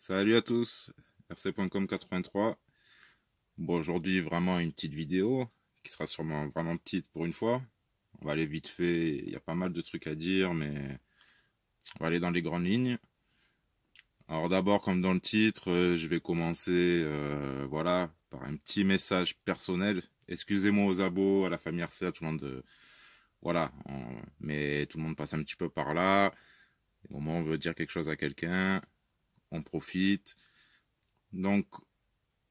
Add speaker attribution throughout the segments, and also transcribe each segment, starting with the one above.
Speaker 1: Salut à tous, rc.com 83. Bon, aujourd'hui, vraiment une petite vidéo qui sera sûrement vraiment petite pour une fois. On va aller vite fait, il y a pas mal de trucs à dire, mais on va aller dans les grandes lignes. Alors d'abord, comme dans le titre, je vais commencer voilà, par un petit message personnel. Excusez-moi aux abos, à la famille RC, à tout le monde. Voilà, mais tout le monde passe un petit peu par là. Au moment où on veut dire quelque chose à quelqu'un, on profite. Donc,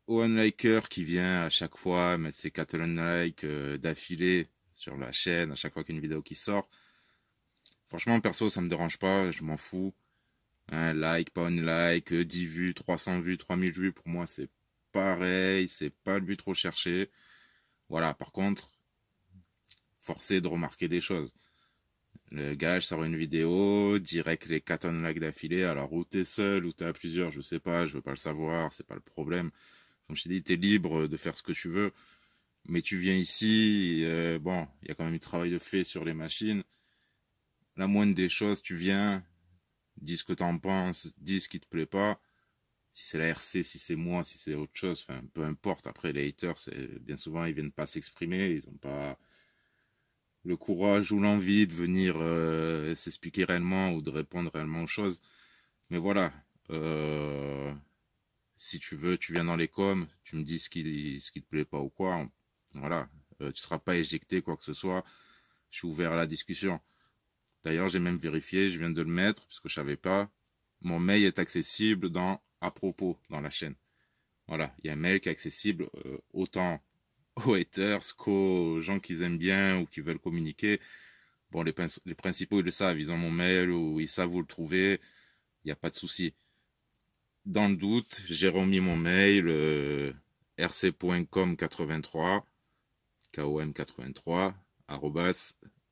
Speaker 1: au unliker qui vient à chaque fois mettre ses 4 unlikes d'affilée sur la chaîne, à chaque fois qu'il y a une vidéo qui sort. Franchement, perso, ça me dérange pas, je m'en fous. Un like, pas un like, 10 vues, 300 vues, 3000 vues, pour moi, c'est pareil, c'est pas le but recherché. Voilà, par contre, forcé de remarquer des choses. Le gars, je sors une vidéo, direct les 4 unlikes d'affilée, alors ou t'es seul, ou t'es à plusieurs, je sais pas, je veux pas le savoir, c'est pas le problème. Comme je t'ai dit, t'es libre de faire ce que tu veux. Mais tu viens ici, bon, il y a quand même du travail de fait sur les machines. La moindre des choses, tu viens, dis ce que t'en penses, dis ce qui te plaît pas. Si c'est la RC, si c'est moi, si c'est autre chose, enfin, peu importe. Après, les haters, bien souvent, ils viennent pas s'exprimer, ils ont pas le courage ou l'envie de venir s'expliquer réellement ou de répondre réellement aux choses. Mais voilà, euh, si tu veux, tu viens dans les coms, tu me dis ce qui te plaît pas ou quoi. Voilà, tu seras pas éjecté, quoi que ce soit. Je suis ouvert à la discussion. D'ailleurs, j'ai même vérifié, je viens de le mettre, puisque je savais pas. Mon mail est accessible dans à propos dans la chaîne. Voilà, il y a un mail qui est accessible autant aux haters qu'aux gens qui aiment bien ou qui veulent communiquer. Bon, les principaux, ils le savent, ils ont mon mail ou ils savent où le trouver. Il n'y a pas de souci. Dans le doute, j'ai remis mon mail rc.com83 kom83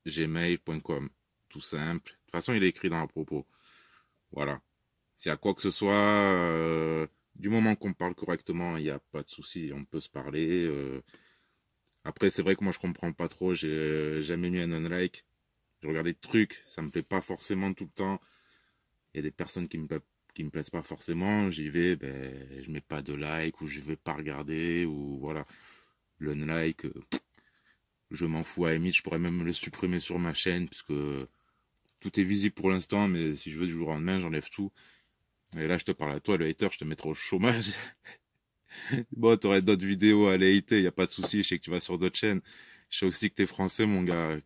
Speaker 1: gmail.com. Tout simple. De toute façon, il est écrit dans la propos. Voilà. S'il y a quoi que ce soit, du moment qu'on parle correctement, il n'y a pas de souci. On peut se parler. Après, c'est vrai que moi, je comprends pas trop. J'ai jamais mis un unlike. Je regarde des trucs. Ça me plaît pas forcément tout le temps. Il y a des personnes qui me plaisent pas forcément. J'y vais, ben, je mets pas de like ou je vais pas regarder ou voilà. Le unlike, je m'en fous à la limite. Je pourrais même le supprimer sur ma chaîne puisque tout est visible pour l'instant, mais si je veux du jour au lendemain, j'enlève tout. Et là, je te parle à toi, le hater, je te mettrai au chômage. Bon, t'aurais d'autres vidéos à aller hater, y a pas de souci, je sais que tu vas sur d'autres chaînes. Je sais aussi que t'es français, mon gars.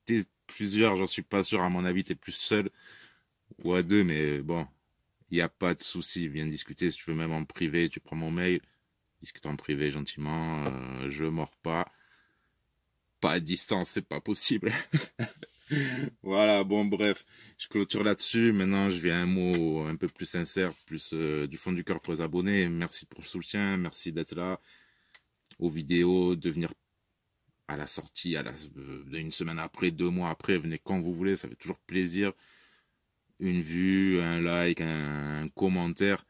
Speaker 1: T'es plusieurs, j'en suis pas sûr, à mon avis, t'es plus seul ou à deux, mais bon, y a pas de souci. Viens discuter si tu veux, même en privé, tu prends mon mail, discute en privé gentiment, je mords pas. Pas à distance, c'est pas possible. Voilà, bon, bref, je clôture là-dessus. Maintenant, je viens à un mot un peu plus sincère, plus du fond du cœur pour les abonnés. Merci pour le soutien, merci d'être là aux vidéos, de venir à la sortie, une semaine après, 2 mois après, venez quand vous voulez, ça fait toujours plaisir. Une vue, un like, un commentaire,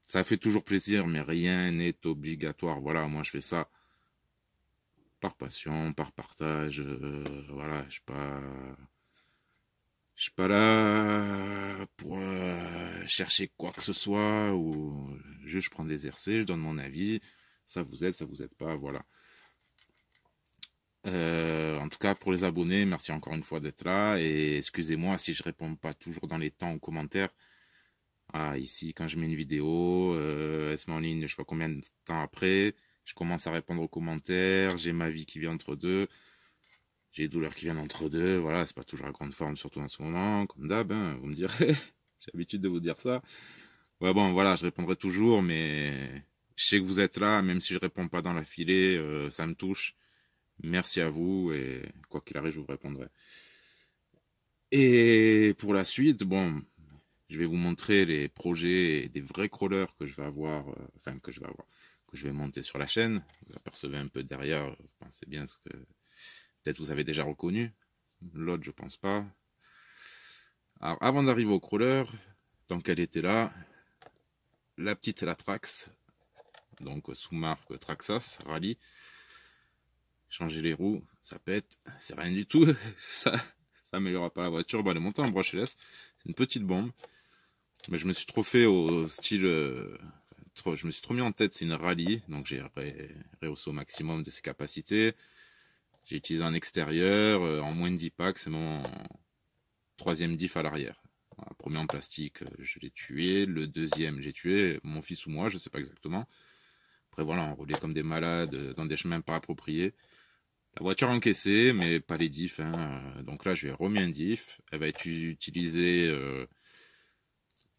Speaker 1: ça fait toujours plaisir, mais rien n'est obligatoire. Voilà, moi je fais ça par passion, par partage. Voilà, je suis pas là pour chercher quoi que ce soit ou juste je prends des RC, je donne mon avis. Ça vous aide pas, voilà. En tout cas, pour les abonnés, merci encore une fois d'être là et excusez-moi si je réponds pas toujours dans les temps aux commentaires. Ah, ici, quand je mets une vidéo, elle se met en ligne, je sais pas combien de temps après, je commence à répondre aux commentaires, j'ai ma vie qui vient entre deux, j'ai les douleurs qui viennent entre deux, voilà, c'est pas toujours la grande forme, surtout en ce moment, comme d'hab, hein, vous me direz, j'ai l'habitude de vous dire ça. Ouais, bon, voilà, je répondrai toujours, mais je sais que vous êtes là, même si je réponds pas dans la filée, ça me touche. Merci à vous et quoi qu'il arrive, je vous répondrai. Et pour la suite, bon, je vais vous montrer les projets des vrais crawlers que je vais avoir, que je vais monter sur la chaîne. Vous apercevez un peu derrière, pensez bien ce que peut-être vous avez déjà reconnu. L'autre, je pense pas. Alors, avant d'arriver au crawler, tant qu'elle était là, la petite la Trax, donc sous marque Traxas Rally. Changer les roues, ça pète, c'est rien du tout. Ça améliorera pas la voiture. Bah, elle est montée en brushless. C'est une petite bombe. Mais je me suis trop fait au style... je me suis trop mis en tête, c'est une rallye, donc j'ai rehaussé au maximum de ses capacités. J'ai utilisé un extérieur, en moins de 10 packs, c'est mon troisième diff à l'arrière. Voilà, premier en plastique, je l'ai tué. Le deuxième, j'ai tué mon fils ou moi, je sais pas exactement. Après voilà, on roulait comme des malades dans des chemins pas appropriés. La voiture encaissée, mais pas les diffs. Hein. Donc là, je lui ai remis un diff. Elle va être utilisée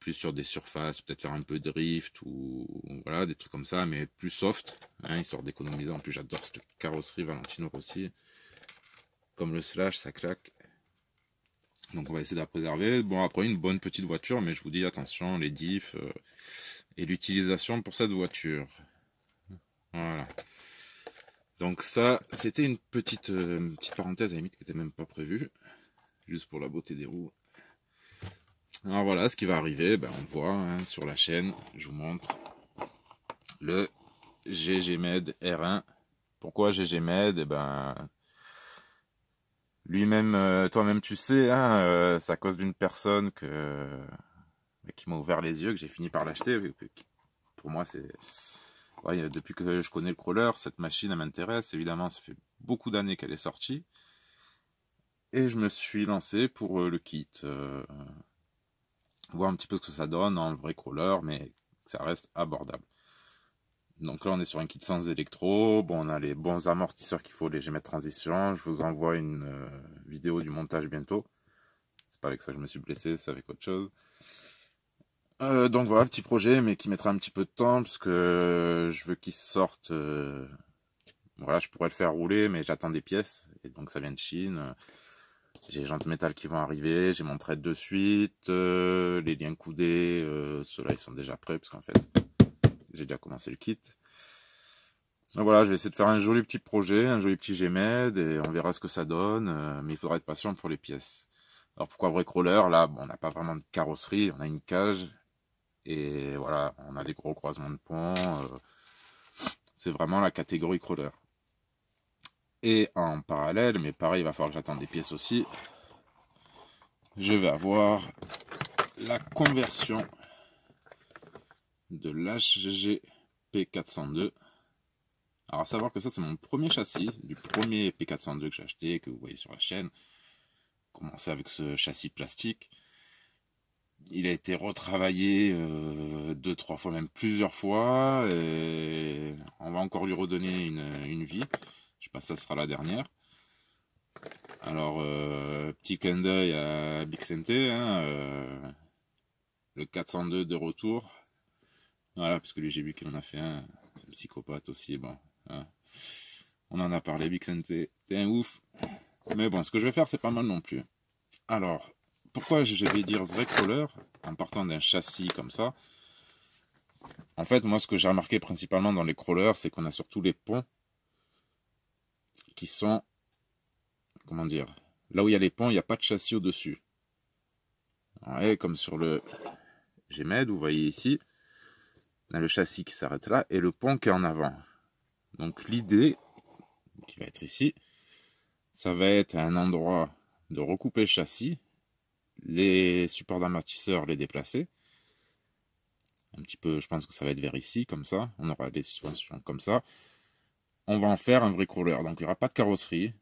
Speaker 1: plus sur des surfaces, peut-être faire un peu de drift ou voilà, des trucs comme ça, mais plus soft, hein, histoire d'économiser. En plus, j'adore cette carrosserie Valentino Rossi. Comme le slash, ça claque. Donc on va essayer de la préserver. Bon, après, une bonne petite voiture, mais je vous dis attention, les diffs et l'utilisation pour cette voiture. Voilà. Donc ça, c'était une petite parenthèse à la limite qui n'était même pas prévue. Juste pour la beauté des roues. Alors voilà, ce qui va arriver, ben, on le voit hein, sur la chaîne. Je vous montre le GGMed R1. Pourquoi GGMed? Eh ben, lui-même, toi-même tu sais, hein, c'est à cause d'une personne qui m'a ouvert les yeux que j'ai fini par l'acheter. Pour moi, c'est... Ouais, depuis que je connais le crawler, cette machine, elle m'intéresse. Évidemment, ça fait beaucoup d'années qu'elle est sortie. Et je me suis lancé pour le kit. Voir un petit peu ce que ça donne en vrai crawler, mais ça reste abordable. Donc là, on est sur un kit sans électro. Bon, on a les bons amortisseurs qu'il faut, les GMET transition. Je vous envoie une vidéo du montage bientôt. C'est pas avec ça que je me suis blessé, c'est avec autre chose. Donc voilà, petit projet, mais qui mettra un petit peu de temps, parce que je veux qu'il sorte. Voilà, je pourrais le faire rouler, mais j'attends des pièces, et donc ça vient de Chine. J'ai les jantes métal qui vont arriver, j'ai mon trade de suite, les liens coudés, ceux-là ils sont déjà prêts, parce qu'en fait, j'ai déjà commencé le kit. Donc voilà, je vais essayer de faire un joli petit projet, un joli petit GMED, et on verra ce que ça donne, mais il faudra être patient pour les pièces. Alors pourquoi vrai crawler? Là, bon, on n'a pas vraiment de carrosserie, on a une cage, et voilà, on a des gros croisements de pont. C'est vraiment la catégorie crawler. Et en parallèle, mais pareil, il va falloir que j'attende des pièces aussi. Je vais avoir la conversion de l'HG P402. Alors à savoir que ça c'est mon premier châssis, du premier P402 que j'ai acheté, que vous voyez sur la chaîne. Commencé avec ce châssis plastique. Il a été retravaillé 2-3 fois, même plusieurs fois. Et on va encore lui redonner une vie. Je sais pas si ça sera la dernière. Alors, petit clin d'œil à Bixente, hein, le 402 de retour. Voilà, parce que lui j'ai vu qu'il en a fait un. C'est un psychopathe aussi, bon. Hein. On en a parlé, Bixente. T'es un ouf. Mais bon, ce que je vais faire, c'est pas mal non plus. Alors, pourquoi je vais dire vrai crawler en partant d'un châssis comme ça? En fait, moi, ce que j'ai remarqué principalement dans les crawlers, c'est qu'on a surtout les ponts qui sont, comment dire, là où il y a les ponts, il n'y a pas de châssis au-dessus. Ouais, comme sur le GMED, vous voyez ici, on a le châssis qui s'arrête là et le pont qui est en avant. Donc l'idée, qui va être ici, ça va être un endroit de recouper le châssis, les supports d'amortisseurs les déplacer. Un petit peu, je pense que ça va être vers ici, comme ça. On aura les suspensions comme ça. On va en faire un vrai crawler. Donc il n'y aura pas de carrosserie.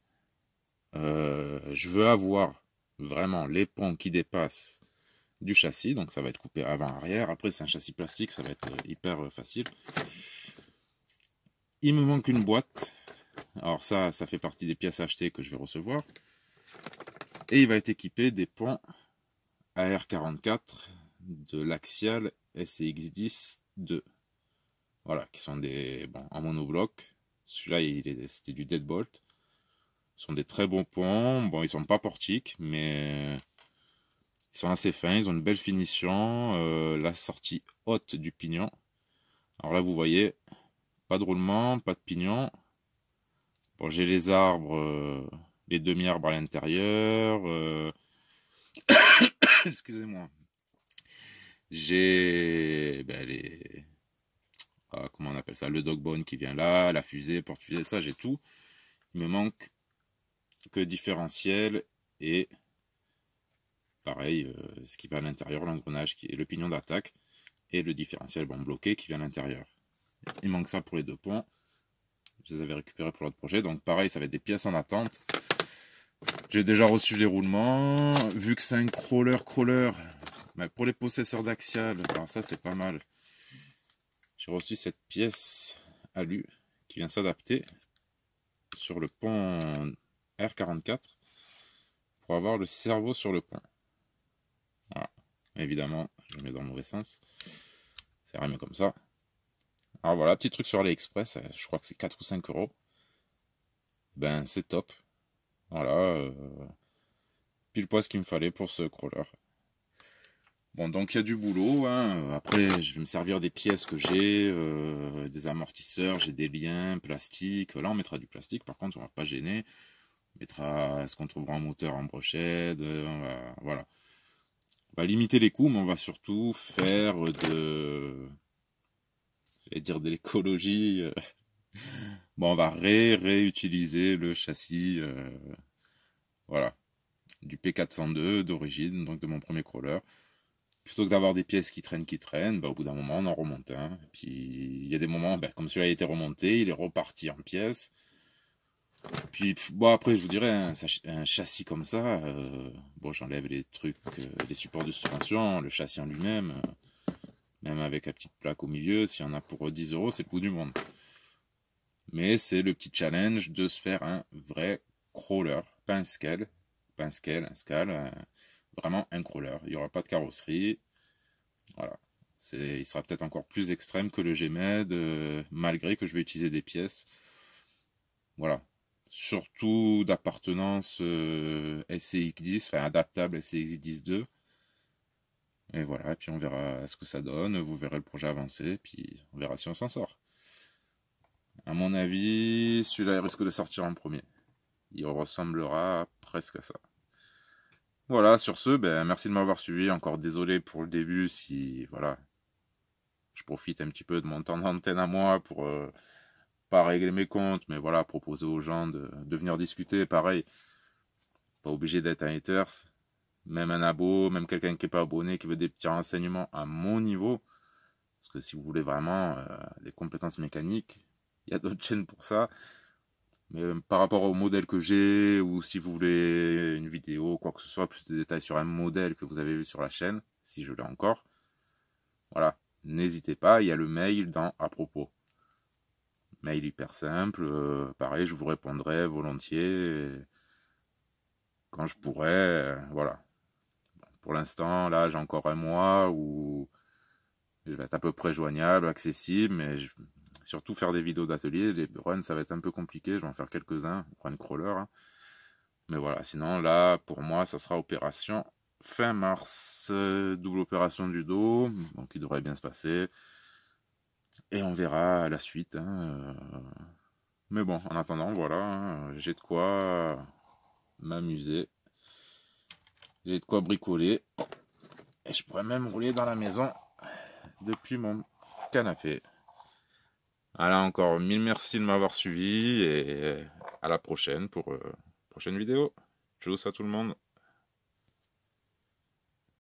Speaker 1: Je veux avoir vraiment les ponts qui dépassent du châssis. Donc ça va être coupé avant-arrière. Après c'est un châssis plastique, ça va être hyper facile. Il me manque une boîte. Alors ça fait partie des pièces achetées que je vais recevoir. Et il va être équipé des ponts AR44 de l'Axial SCX10-2. Voilà, qui sont des en monobloc. Celui-là, c'était du Deadbolt. Ce sont des très bons ponts. Bon, ils sont pas portiques, mais ils sont assez fins. Ils ont une belle finition. La sortie haute du pignon. Alors là, vous voyez, pas de roulement, pas de pignon. Bon, j'ai les arbres, les demi-arbres à l'intérieur. Excusez-moi. J'ai comment on appelle ça, le dogbone qui vient là, la fusée, porte-fusée, ça j'ai tout. Il me manque que différentiel et pareil, ce qui va à l'intérieur, l'engrenage qui est le pignon d'attaque et le différentiel bloqué qui vient à l'intérieur. Il manque ça pour les 2 ponts. Je les avais récupérés pour l'autre projet. Donc pareil, ça va être des pièces en attente. J'ai déjà reçu les roulements. Vu que c'est un crawler, mais pour les possesseurs d'axial, alors ça c'est pas mal. J'ai reçu cette pièce alu qui vient s'adapter sur le pont R44 pour avoir le cerveau sur le pont. Voilà. Évidemment, je le mets dans le mauvais sens. C'est rien comme ça. Alors voilà, petit truc sur AliExpress, je crois que c'est 4 ou 5 euros. Ben c'est top. Voilà, pile poil ce qu'il me fallait pour ce crawler. Bon, donc il y a du boulot, hein. Après je vais me servir des pièces que j'ai, des amortisseurs, j'ai des liens, plastique. Là on mettra du plastique, par contre on va pas gêner. On mettra ce qu'on trouvera en moteur en brochette, voilà. On va limiter les coûts, mais on va surtout faire j'allais dire de l'écologie. Bon, on va réutiliser le châssis, voilà, du P402 d'origine, donc de mon premier crawler. Plutôt que d'avoir des pièces qui traînent, bah, au bout d'un moment, on en remonte un. Et puis, il y a des moments, bah, comme celui-là a été remonté, il est reparti en pièces. Puis, bon, après, je vous dirais, un châssis comme ça, bon, j'enlève les trucs, les supports de suspension, le châssis en lui-même, même avec la petite plaque au milieu, s'il y en a pour 10 euros, c'est le bout du monde. Mais c'est le petit challenge de se faire un vrai crawler, pas un scale, vraiment un crawler. Il n'y aura pas de carrosserie. Voilà. Il sera peut-être encore plus extrême que le Gmed, malgré que je vais utiliser des pièces. Voilà. Surtout d'appartenance SCX10, enfin adaptable SCX10-2. Et voilà, et puis on verra ce que ça donne. Vous verrez le projet avancer, puis on verra si on s'en sort. À mon avis, celui-là risque de sortir en premier. Il ressemblera presque à ça. Voilà, sur ce, ben, merci de m'avoir suivi. Encore désolé pour le début si, voilà, je profite un petit peu de mon temps d'antenne à moi pour pas régler mes comptes, mais voilà, proposer aux gens de venir discuter. Pareil, pas obligé d'être un haters, même un abo, même quelqu'un qui n'est pas abonné, qui veut des petits renseignements à mon niveau. Parce que si vous voulez vraiment des compétences mécaniques, il y a d'autres chaînes pour ça. Mais par rapport au modèle que j'ai, ou si vous voulez une vidéo, quoi que ce soit, plus de détails sur un modèle que vous avez vu sur la chaîne, si je l'ai encore, voilà, n'hésitez pas, il y a le mail dans à propos. Mail hyper simple, pareil, je vous répondrai volontiers quand je pourrai, voilà. Pour l'instant, là, j'ai encore un mois où je vais être à peu près joignable, accessible, mais surtout faire des vidéos d'atelier. Les runs, ça va être un peu compliqué. Je vais en faire quelques-uns, run crawler. Hein. Mais voilà, sinon, là, pour moi, ça sera opération fin mars. Double opération du dos, donc il devrait bien se passer. Et on verra la suite. Hein. Mais bon, en attendant, voilà, hein, j'ai de quoi m'amuser. J'ai de quoi bricoler. Et je pourrais même rouler dans la maison depuis mon canapé. Voilà, encore mille merci de m'avoir suivi et à la prochaine pour prochaine vidéo. Tchuss à tout le monde.